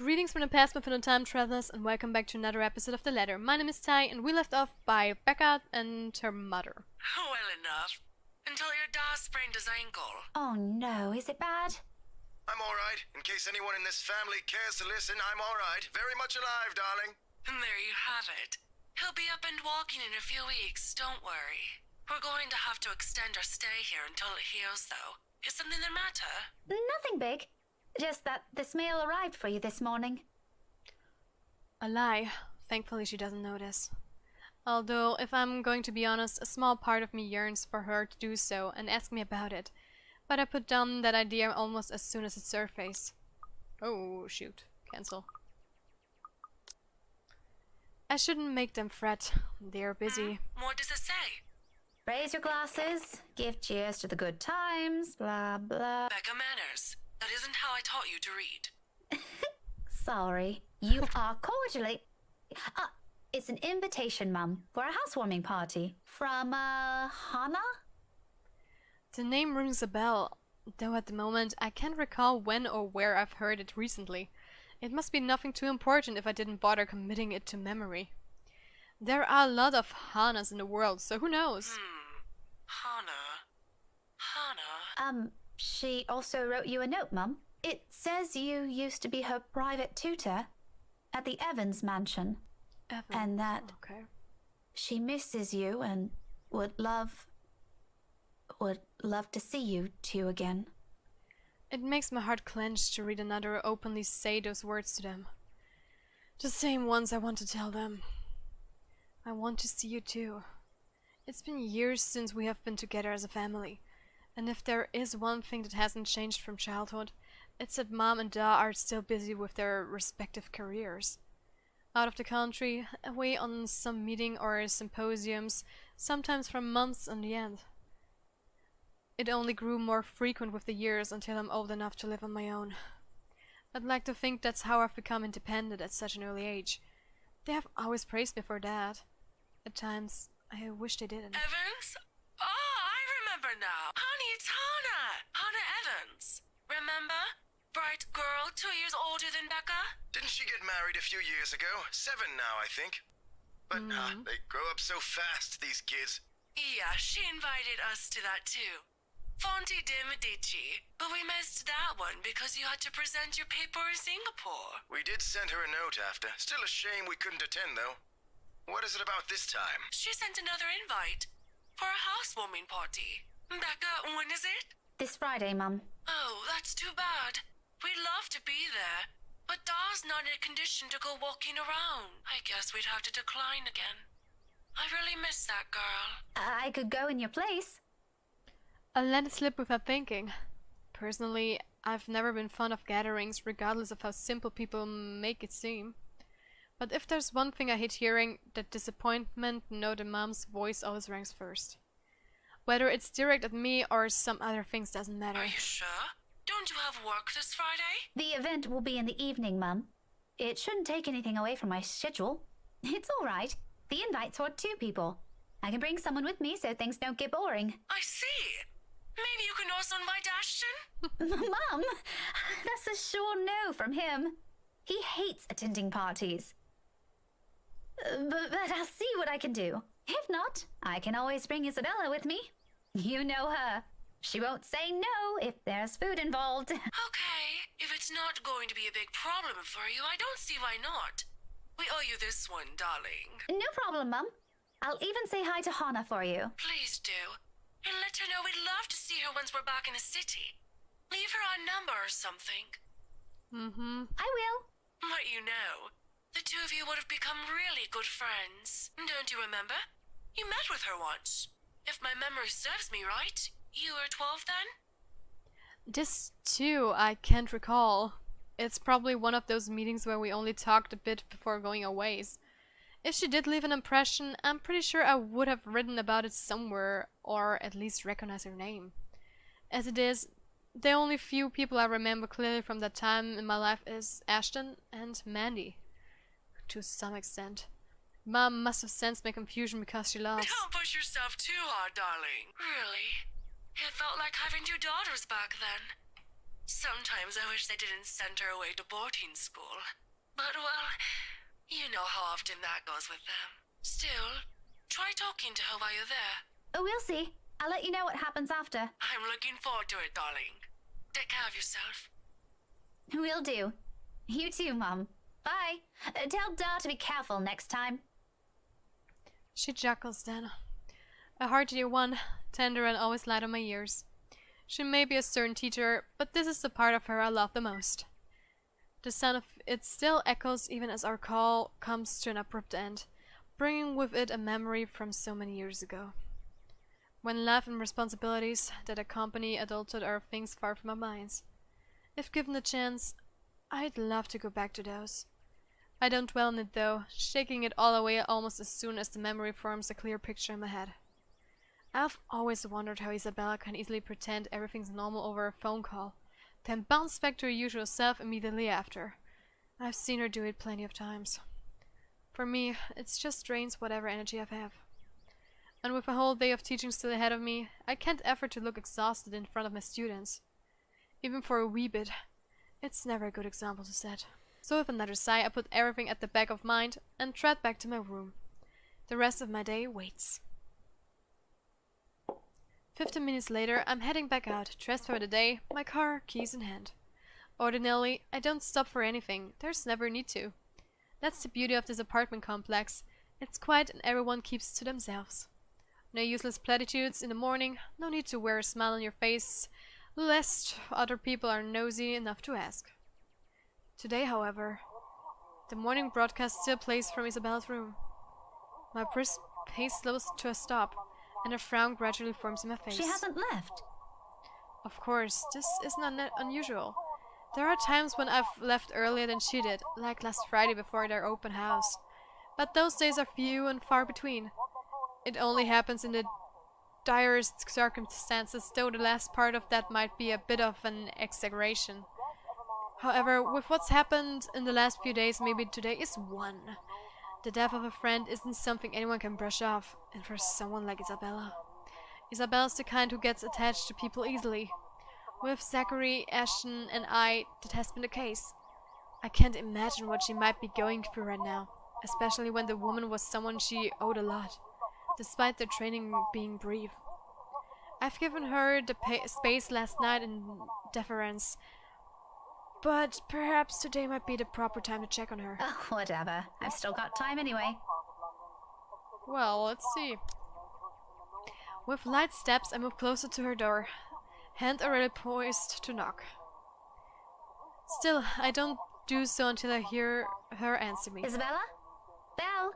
Greetings from the past within the time travelers, and welcome back to another episode of The Ladder. My name is Ty, and we left off by Becca and her mother. Well enough. Until your dad sprained his ankle. Oh no, is it bad? I'm alright. In case anyone in this family cares to listen, I'm alright. Very much alive, darling. And there you have it. He'll be up and walking in a few weeks, don't worry. We're going to have to extend our stay here until it heals, though. Is something the matter? Nothing big. Just that this mail arrived for you this morning. A lie. Thankfully she doesn't notice. Although, if I'm going to be honest, a small part of me yearns for her to do so and ask me about it. But I put down that idea almost as soon as it surfaced. Oh, shoot. Cancel. I shouldn't make them fret. They're busy. What does it say? Raise your glasses, give cheers to the good times, blah blah. Becca manners. That isn't how I taught you to read. Sorry, you are cordially... it's an invitation, Mum, for a housewarming party. From, Hannah? The name rings a bell, though at the moment I can't recall when or where I've heard it recently. It must be nothing too important if I didn't bother committing it to memory. There are a lot of Hannahs in the world, so who knows? Hannah. Hannah. She also wrote you a note, Mum. It says you used to be her private tutor at the Evans mansion. Evan. And that Okay. she misses you and would love to see you two again. It makes my heart clench to read another openly say those words to them. The same ones I want to tell them. I want to see you too. It's been years since we have been together as a family, and if there is one thing that hasn't changed from childhood, it's that Mom and Dad are still busy with their respective careers. Out of the country, away on some meeting or symposiums, sometimes for months on the end. It only grew more frequent with the years until I'm old enough to live on my own. I'd like to think that's how I've become independent at such an early age. They have always praised me for that. At times, I wish they didn't. Evans? Oh, I remember now. Honey, it's Hannah. Hannah Evans. Remember? Bright girl, 2 years older than Becca? Didn't she get married a few years ago? 7 now, I think. But they grow up so fast, these kids. Yeah, she invited us to that too. Fonte de Medici. But we missed that one because you had to present your paper in Singapore. We did send her a note after. Still a shame we couldn't attend, though. What is it about this time? She sent another invite for a housewarming party. Becca, when is it? This Friday, Mum. Oh, that's too bad. We'd love to be there, but Da's not in a condition to go walking around. I guess we'd have to decline again. I really miss that girl. I could go in your place. I let it slip without thinking. Personally, I've never been fond of gatherings, regardless of how simple people make it seem. But if there's one thing I hate hearing, that disappointment note in Mom's voice always ranks first. Whether it's direct at me or some other things doesn't matter. Are you sure? Don't you have work this Friday? The event will be in the evening, Mum. It shouldn't take anything away from my schedule. It's all right. The invite's for 2 people. I can bring someone with me so things don't get boring. I see. Maybe you can also invite Ashton? Mum, that's a sure no from him. He hates attending parties. But I'll see what I can do. If not, I can always bring Isabella with me. You know her. She won't say no if there's food involved. Okay, if it's not going to be a big problem for you, I don't see why not. We owe you this one, darling. No problem, Mum. I'll even say hi to Hannah for you. Please do. And let her know we'd love to see her once we're back in the city. Leave her our number or something. I will. But you know, the 2 of you would have become really good friends. Don't you remember? You met with her once. If my memory serves me right, you were 12 then? This too, I can't recall. It's probably one of those meetings where we only talked a bit before going our ways. If she did leave an impression, I'm pretty sure I would have written about it somewhere, or at least recognize her name. As it is, the only few people I remember clearly from that time in my life is Ashton and Mandy. To some extent. Mom must have sensed my confusion because she laughs. Don't push yourself too hard, darling. Really? It felt like having 2 daughters back then. Sometimes I wish they didn't send her away to boarding school. But, well, you know how often that goes with them. Still, try talking to her while you're there. Oh, we'll see. I'll let you know what happens after. I'm looking forward to it, darling. Take care of yourself. Will do. You too, Mum. Bye. Tell Da to be careful next time. She chuckles then. A hearty one, tender and always light on my ears. She may be a stern teacher, but this is the part of her I love the most. The sound of it still echoes even as our call comes to an abrupt end, bringing with it a memory from so many years ago. When life and responsibilities that accompany adulthood are things far from our minds. If given the chance, I'd love to go back to those. I don't dwell on it though, shaking it all away almost as soon as the memory forms a clear picture in my head. I've always wondered how Isabella can easily pretend everything's normal over a phone call, then bounce back to her usual self immediately after. I've seen her do it plenty of times. For me, it just drains whatever energy I have. And with a whole day of teaching still ahead of me, I can't afford to look exhausted in front of my students. Even for a wee bit, it's never a good example to set. So with another sigh, I put everything at the back of mind and tread back to my room. The rest of my day waits. 15 minutes later, I'm heading back out, dressed for the day, my car, keys in hand. Ordinarily, I don't stop for anything, there's never a need to. That's the beauty of this apartment complex. It's quiet and everyone keeps to themselves. No useless platitudes in the morning, no need to wear a smile on your face, lest other people are nosy enough to ask. Today, however, the morning broadcast still plays from Isabella's room. My brisk pace slows to a stop, and a frown gradually forms in my face. She hasn't left. Of course, this is not unusual. There are times when I've left earlier than she did, like last Friday before their open house. But those days are few and far between. It only happens in the direst circumstances, though the last part of that might be a bit of an exaggeration. However, with what's happened in the last few days, maybe today is one. The death of a friend isn't something anyone can brush off, and for someone like Isabella. Isabella's the kind who gets attached to people easily. With Zachary, Ashton, and I, that has been the case. I can't imagine what she might be going through right now, especially when the woman was someone she owed a lot, despite their training being brief. I've given her the space last night in deference, but perhaps today might be the proper time to check on her. Oh, whatever. I've still got time anyway. Well, let's see. With light steps, I move closer to her door, hand already poised to knock. Still, I don't do so until I hear her answer me. Isabella? Belle?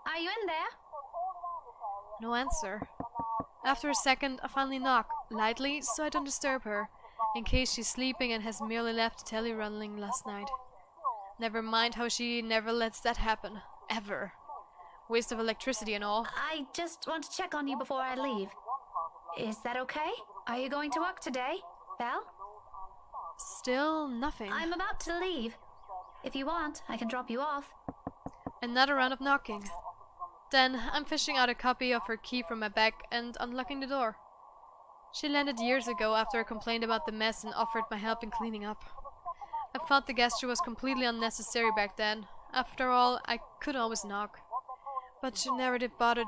Are you in there? No answer. After a second, I finally knock, lightly, so I don't disturb her, in case she's sleeping and has merely left the telly running last night. Never mind how she never lets that happen. Ever. Waste of electricity and all. I just want to check on you before I leave. Is that okay? Are you going to work today, Belle? Still nothing. I'm about to leave. If you want, I can drop you off. Another round of knocking. Then I'm fishing out a copy of her key from my bag and unlocking the door. She landed years ago after I complained about the mess and offered my help in cleaning up. I thought the gesture was completely unnecessary back then. After all, I could always knock. But she never did bother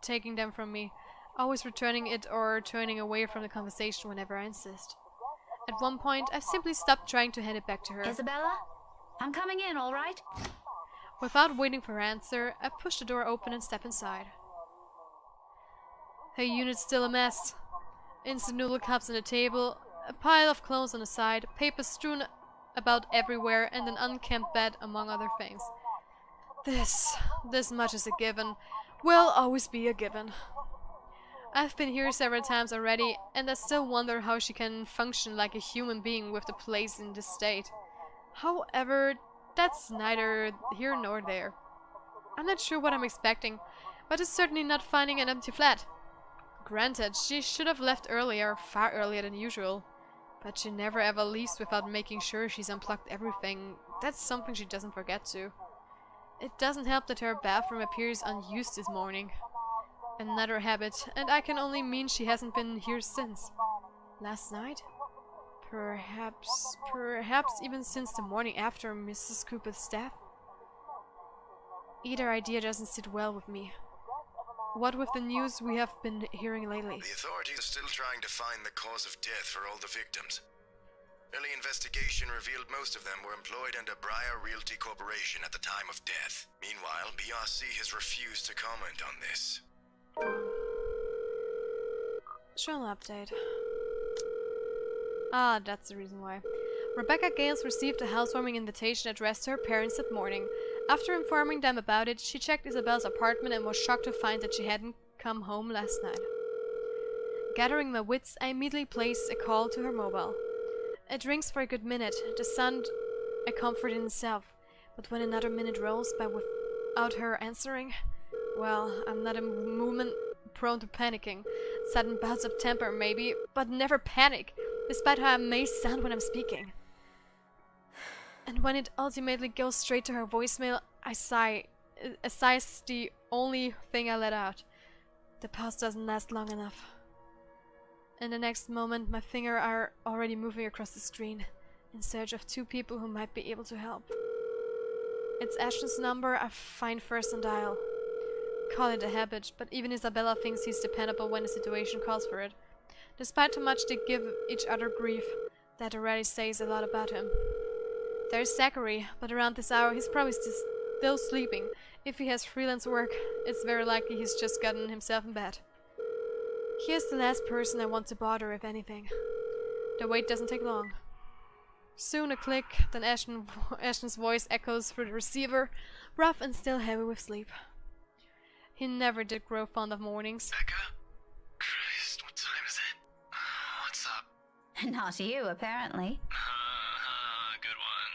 taking them from me, always returning it or turning away from the conversation whenever I insist. At one point, I simply stopped trying to hand it back to her. Isabella? I'm coming in, all right? Without waiting for her answer, I push the door open and step inside. Her unit's still a mess. Instant noodle cups on the table, a pile of clothes on the side, papers strewn about everywhere, and an unkempt bed, among other things. This much is a given. Will always be a given. I've been here several times already, and I still wonder how she can function like a human being with the place in this state. However, that's neither here nor there. I'm not sure what I'm expecting, but it's certainly not finding an empty flat. Granted, she should have left earlier, far earlier than usual. But she never ever leaves without making sure she's unplugged everything. That's something she doesn't forget to. It doesn't help that her bathroom appears unused this morning. Another habit, and I can only mean she hasn't been here since. Last night? Perhaps even since the morning after Mrs. Cooper's death. Either idea doesn't sit well with me. What with the news we have been hearing lately? The authorities are still trying to find the cause of death for all the victims. Early investigation revealed most of them were employed under Briar Realty Corporation at the time of death. Meanwhile, BRC has refused to comment on this. Journal update. Ah, that's the reason why. Rebecca Gales received a housewarming invitation addressed to her parents that morning. After informing them about it, she checked Isabella's apartment and was shocked to find that she hadn't come home last night. Gathering my wits, I immediately placed a call to her mobile. It rings for a good minute, the sound a comfort in itself, but when another minute rolls by without her answering, well, I'm not a woman prone to panicking. Sudden bouts of temper, maybe, but never panic, despite how I may sound when I'm speaking. And when it ultimately goes straight to her voicemail, I sigh. A sigh is the only thing I let out. The pause doesn't last long enough. In the next moment, my fingers are already moving across the screen, in search of two people who might be able to help. It's Ashton's number I find first and dial. Call it a habit, but even Isabella thinks he's dependable when the situation calls for it. Despite how much they give each other grief, that already says a lot about him. There's Zachary, but around this hour he's probably still sleeping. If he has freelance work, it's very likely he's just gotten himself in bed. Here's the last person I want to bother, if anything. The wait doesn't take long. Soon a click, then Ashton's voice echoes through the receiver, rough and still heavy with sleep. He never did grow fond of mornings. Becca? Christ, what time is it? What's up? Not you, apparently. Good one.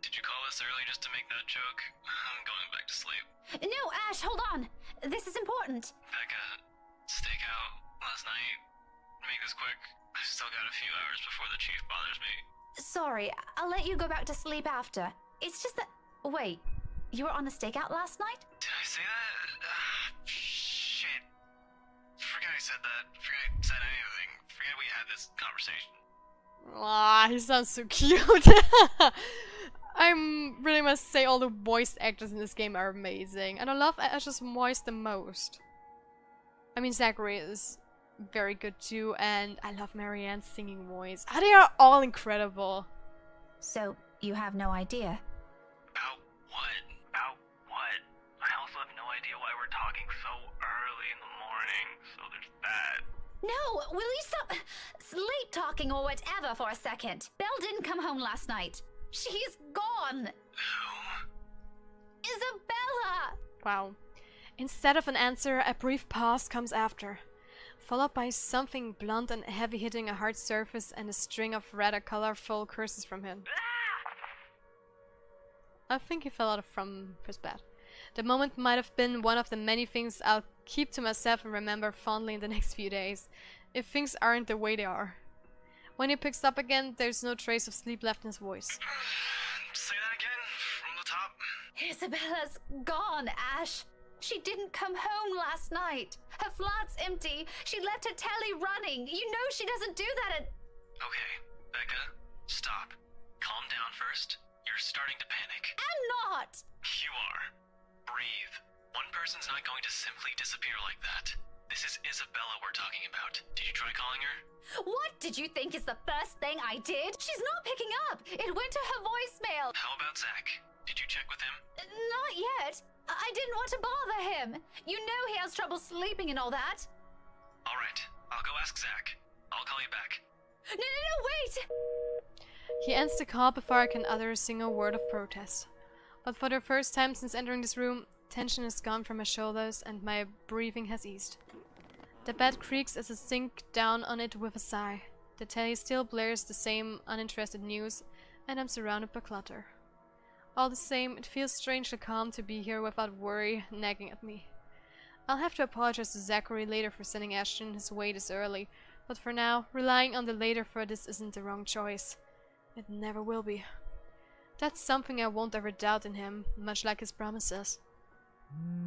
Did you call us early just to make that joke? I'm going back to sleep. No, Ash, hold on. This is important. Becca, stakeout last night. Make this quick. I've still got a few hours before the chief bothers me. Sorry, I'll let you go back to sleep after. It's just that... Wait, you were on a stakeout last night? Did I say that? Shit. Forget I said that. Forget I said anything. Forget we had this conversation. Ah, he sounds so cute. I really must say all the voice actors in this game are amazing. And I love Ash's voice the most. I mean, Zachary is very good too, and I love Marianne's singing voice. They are all incredible. So, you have no idea? About what? About what? I also have no idea why we're talking so early in the morning, so there's that. No, will you stop sleep talking or whatever for a second? Belle didn't come home last night. She's gone. Who? Isabella! Wow. Instead of an answer, a brief pause comes after, followed by something blunt and heavy hitting a hard surface and a string of rather colorful curses from him. I think he fell out from his bed. The moment might have been one of the many things I'll keep to myself and remember fondly in the next few days, if things aren't the way they are. When he picks up again, there's no trace of sleep left in his voice. Say that again, from the top. Isabella's gone, Ash. She didn't come home last night. Her flat's empty. She left her telly running. You know she doesn't do that at... Okay, Becca, stop. Calm down first. You're starting to panic. I'm not! You are. Breathe. One person's not going to simply disappear like that. This is Isabella we're talking about. Did you try calling her? What did you think is the first thing I did? She's not picking up. It went to her voicemail. How about Zach? Did you check with him? Not yet. I didn't want to bother him. You know he has trouble sleeping and all that. All right, I'll go ask Zach. I'll call you back. No, wait! He ends the call before I can utter a single word of protest. But for the first time since entering this room, tension is gone from my shoulders and my breathing has eased. The bed creaks as I sink down on it with a sigh. The telly still blares the same uninterested news, and I'm surrounded by clutter. All the same, it feels strangely calm to be here without worry nagging at me. I'll have to apologize to Zachary later for sending Ashton his way this early, but for now, relying on the later for this isn't the wrong choice. It never will be. That's something I won't ever doubt in him, much like his promises.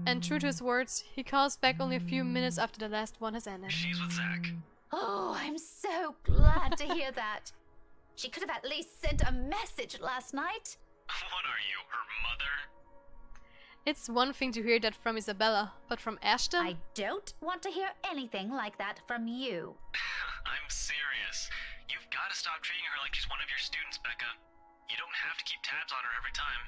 And true to his words, he calls back only a few minutes after the last one has ended. She's with Zach. Oh, I'm so glad to hear that. She could have at least sent a message last night. What are you, her mother? It's one thing to hear that from Isabella, but from Ashton? I don't want to hear anything like that from you. I'm serious. You've got to stop treating her like she's one of your students, Becca. You don't have to keep tabs on her every time.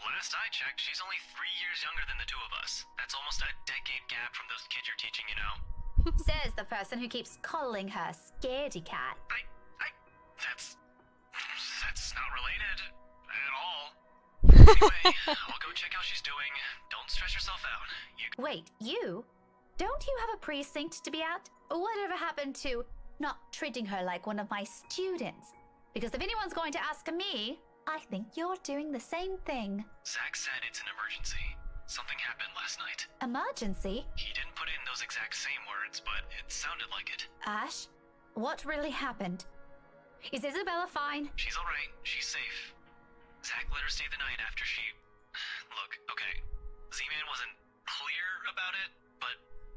Last I checked, she's only 3 years younger than the two of us. That's almost a decade gap from those kids you're teaching, you know. Says the person who keeps calling her Scaredy Cat. That's not related at all. Anyway, I'll go check how she's doing. Don't stress yourself out. Wait, you? Don't you have a precinct to be at? Whatever happened to not treating her like one of my students? Because if anyone's going to ask me, I think you're doing the same thing. Zach said it's an emergency. Something happened last night. Emergency? He didn't put in those exact same words, but it sounded like it. Ash, what really happened? Is Isabella fine? She's alright. She's safe. Zach let her stay the night after she... Look, okay. Z-Man wasn't clear about it, but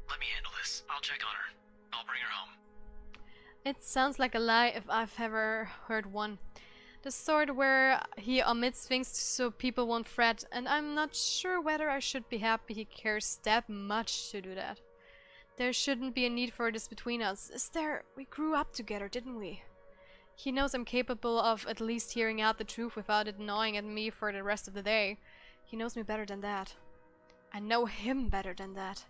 let me handle this. I'll check on her. I'll bring her home. It sounds like a lie if I've ever heard one. The sort where he omits things so people won't fret, and I'm not sure whether I should be happy he cares that much to do that. There shouldn't be a need for this between us, is there? We grew up together, didn't we? He knows I'm capable of at least hearing out the truth without it gnawing at me for the rest of the day. He knows me better than that. I know him better than that.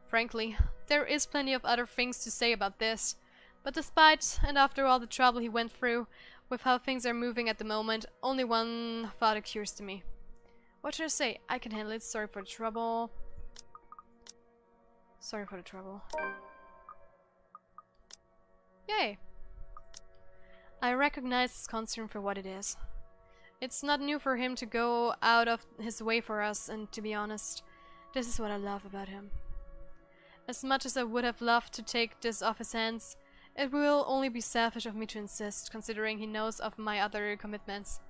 Frankly, there is plenty of other things to say about this. But despite and after all the trouble he went through, with how things are moving at the moment, only one thought occurs to me. What should I say? I can handle it. Sorry for the trouble. Sorry for the trouble. Yay! I recognize his concern for what it is. It's not new for him to go out of his way for us, and to be honest, this is what I love about him. As much as I would have loved to take this off his hands, it will only be selfish of me to insist, considering he knows of my other commitments.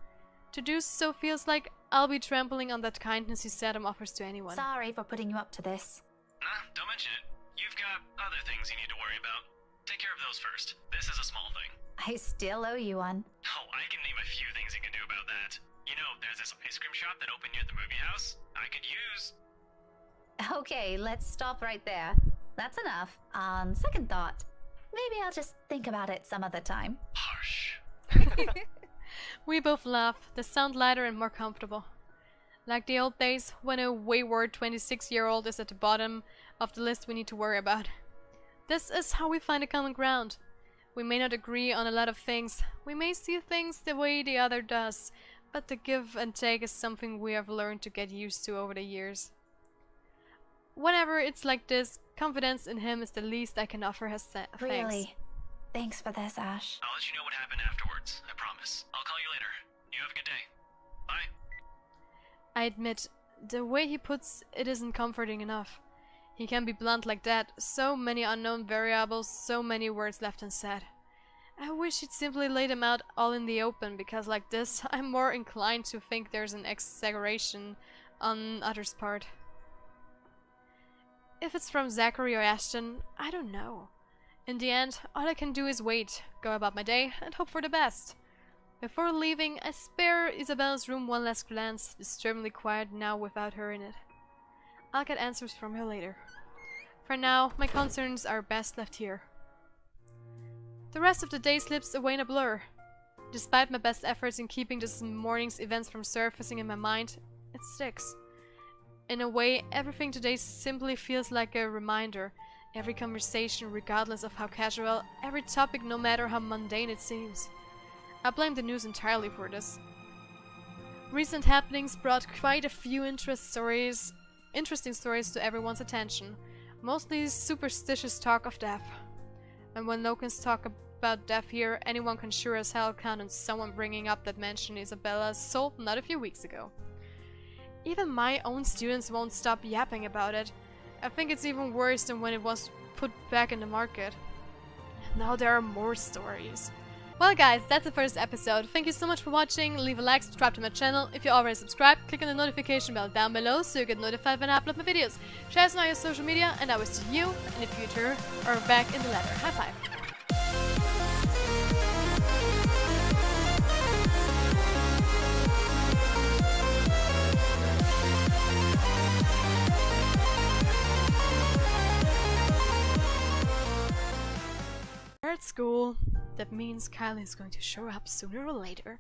To do so feels like I'll be trampling on that kindness he seldom offers to anyone. Sorry for putting you up to this. Nah, don't mention it. You've got other things you need to worry about. Take care of those first. This is a small thing. I still owe you one. Oh, I can name a few things you can do about that. You know, there's this ice cream shop that opened near the movie house. I could use. Okay, let's stop right there. That's enough. On second thought, maybe I'll just think about it some other time. Harsh. We both laugh. They sound lighter and more comfortable. Like the old days when a wayward 26-year-old is at the bottom of the list we need to worry about. This is how we find a common ground. We may not agree on a lot of things. We may see things the way the other does, but the give and take is something we have learned to get used to over the years. Whenever it's like this, confidence in him is the least I can offer as thanks. Really? Thanks for this, Ash. I'll let you know what happened afterwards. I promise. I'll call you later. You have a good day. Bye. I admit, the way he puts it isn't comforting enough. He can be blunt like that, so many unknown variables, so many words left unsaid. I wish he'd simply lay them out all in the open, because like this, I'm more inclined to think there's an exaggeration on others' part. If it's from Zachary or Ashton, I don't know. In the end, all I can do is wait, go about my day, and hope for the best. Before leaving, I spare Isabella's room one last glance, disturbingly quiet now without her in it. I'll get answers from her later. For now, my concerns are best left here. The rest of the day slips away in a blur. Despite my best efforts in keeping this morning's events from surfacing in my mind, it sticks. In a way, everything today simply feels like a reminder. Every conversation, regardless of how casual, every topic, no matter how mundane it seems. I blame the news entirely for this. Recent happenings brought quite a few interesting stories to everyone's attention. Mostly superstitious talk of death. And when locals talk about death here, anyone can sure as hell count on someone bringing up that mention Isabella sold not a few weeks ago. Even my own students won't stop yapping about it. I think it's even worse than when it was put back in the market. Now there are more stories. Well guys, that's the first episode. Thank you so much for watching. Leave a like, subscribe to my channel. If you already subscribed, click on the notification bell down below so you get notified when I upload my videos. Share us on all your social media, and I will see you in the future or back in the ladder. High five. They're at school. That means Kylie's going to show up sooner or later.